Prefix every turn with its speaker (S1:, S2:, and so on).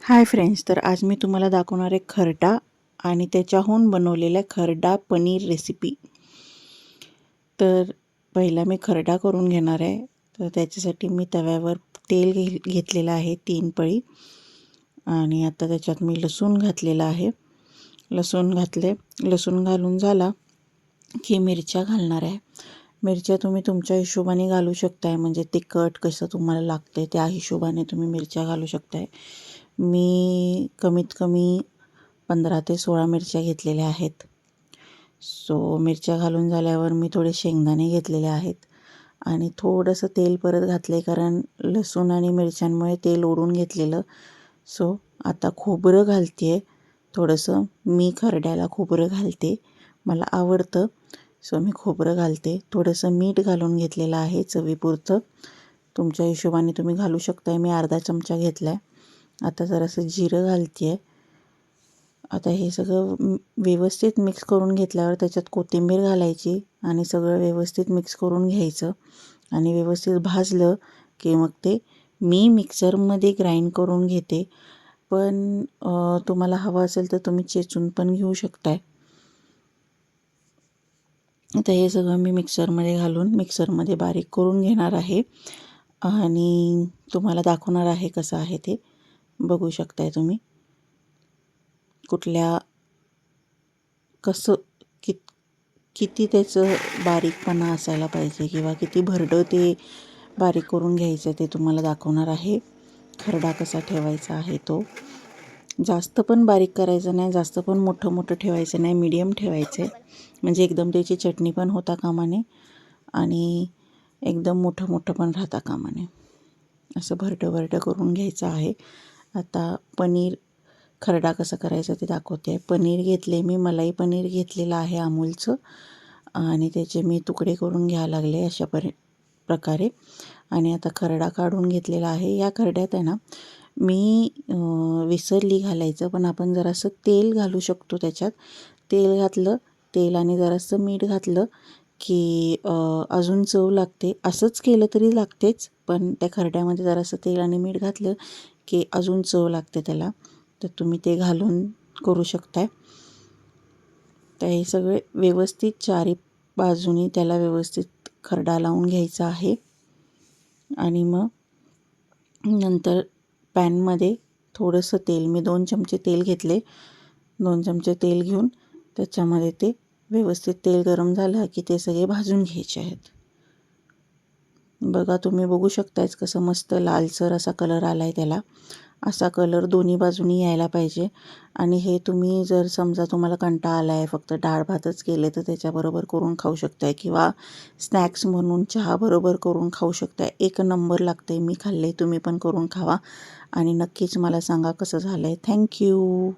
S1: Hi friends, तर आज मी तुम्हाला दाखवणार आहे खरडा आणि त्याच्याहून बनवलेल्या खरडा पनीर रेसिपी। तर पहिला मी खरडा करून घेणार आहे। तर त्याच्यासाठी मी तव्यावर तेल घेतलेलं आहे 3 पळी आणि आता त्याच्यात मी लसूण घातलेला आहे। लसूण घालून झाला की मिरच्या घालणार आहे। मिरच्या तुम्ही तुमच्या हिशोबाने घालू शकताय, म्हणजे तिखट कसं तुम्हाला लागते त्या हिशोबाने तुम्ही मिरच्या घालू शकताय। मी कमीत कमी 15 ते 16 मिरच्या घेतलेल्या आहेत। सो मिरच्या घालून झाल्यावर मी थोडे शेंगदाणे घेतलेले आहेत आणि थोडंसं तेल परत घातले, कारण लसूण आणि मिरच्यांमुळे तेल ओढून घेतलेलं। सो आता खोबरं घालते आहे थोडंसं। मी खरड्याला खोबरं घालते, मला आवडतं, सो मी खोबरं घालते। थोडंसं मीठ घालून घेतलेलं आहे चवीपुरतं, तुमच्या हिशोबाने तुम्ही घालू शकताय। मी अर्धा चमचा घेतला आहे। आता जरासं जिरं घालते आहे। आता हे सगळं व्यवस्थित मिक्स करून घेतल्यावर त्याच्यात कोथिंबीर घालायची आणि सगळं व्यवस्थित मिक्स करून घ्यायचं आणि व्यवस्थित भाजलं की मग ते मी मिक्सरमध्ये ग्राइंड करून घेते, पण तुम्हाला हवं असेल तर तुम्ही चेचून पण घेऊ शकताय। आता हे सगळं मी मिक्सरमध्ये घालून मिक्सरमध्ये बारीक करून घेणार आहे आणि तुम्हाला दाखवणार आहे कसं आहे ते। बघू शकताय तुम्ही कसं किती त्याचं बारीकपणा असायला पाहिजे किंवा किती भरडं ते बारीक करून घ्यायचं ते तुम्हाला दाखवणार आहे। खरडा कसा ठेवायचा आहे तो, जास्त पण बारीक करायचं नाही, जास्त पण मोठं ठेवायचं नाही, मीडियम ठेवायचं आहे, म्हणजे एकदम त्याची चटणी पण होता कामा नये आणि एकदम मोठं पण राहता कामा नये। असं भरडं करून घ्यायचं आहे। आता खरडा कसा करायचा ते दाखवते। पनीर घेतले मी, मलाई पनीर घेतलेलं आहे अमूलचं आणि त्याचे मी तुकडे करून घ्यायला लागले अशा प्रकारे। आणि आता खरडा काढून घेतलेला आहे। या खरड्यात आहे ना, मी विसरली घालायचं, पण आपण जरासं तेल घालू शकतो त्याच्यात। तेल घातलं, तेल आणि जरासं मीठ घातलं की अजून चव लागते। असंच केलं तरी लागतेच, पण त्या खरड्यामध्ये जरासं तेल आणि मीठ घातलं की अजून चव लागते त्याला, तर तुम्ही ते घालून करू शकताय। तर हे सगळे व्यवस्थित चारी बाजूनी त्याला व्यवस्थित खरडा लावून घ्यायचा आहे आणि मग नंतर पॅनमध्ये थोडंसं तेल, मी 2 चमचे तेल घेतले। 2 चमचे तेल घेऊन त्याच्यामध्ये ते व्यवस्थित तेल गरम झालं की ते सगळे भाजून घ्यायचे आहेत। बघा तुम्ही बघू शकतायच कसं मस्त लालसर असा कलर आला आहे त्याला। असा कलर दोन्ही बाजूनी यायला पाहिजे। आणि हे तुम्ही जर समजा तुम्हाला कंटाळा आला आहे, फक्त डाळ भातच केले, तर त्याच्याबरोबर करून खाऊ शकताय किंवा स्नॅक्स म्हणून चहाबरोबर करून खाऊ शकताय। एक नंबर लागते, मी खाल्ले, तुम्ही पण करून खावा आणि नक्कीच मला सांगा कसं झालं आहे। थँक्यू।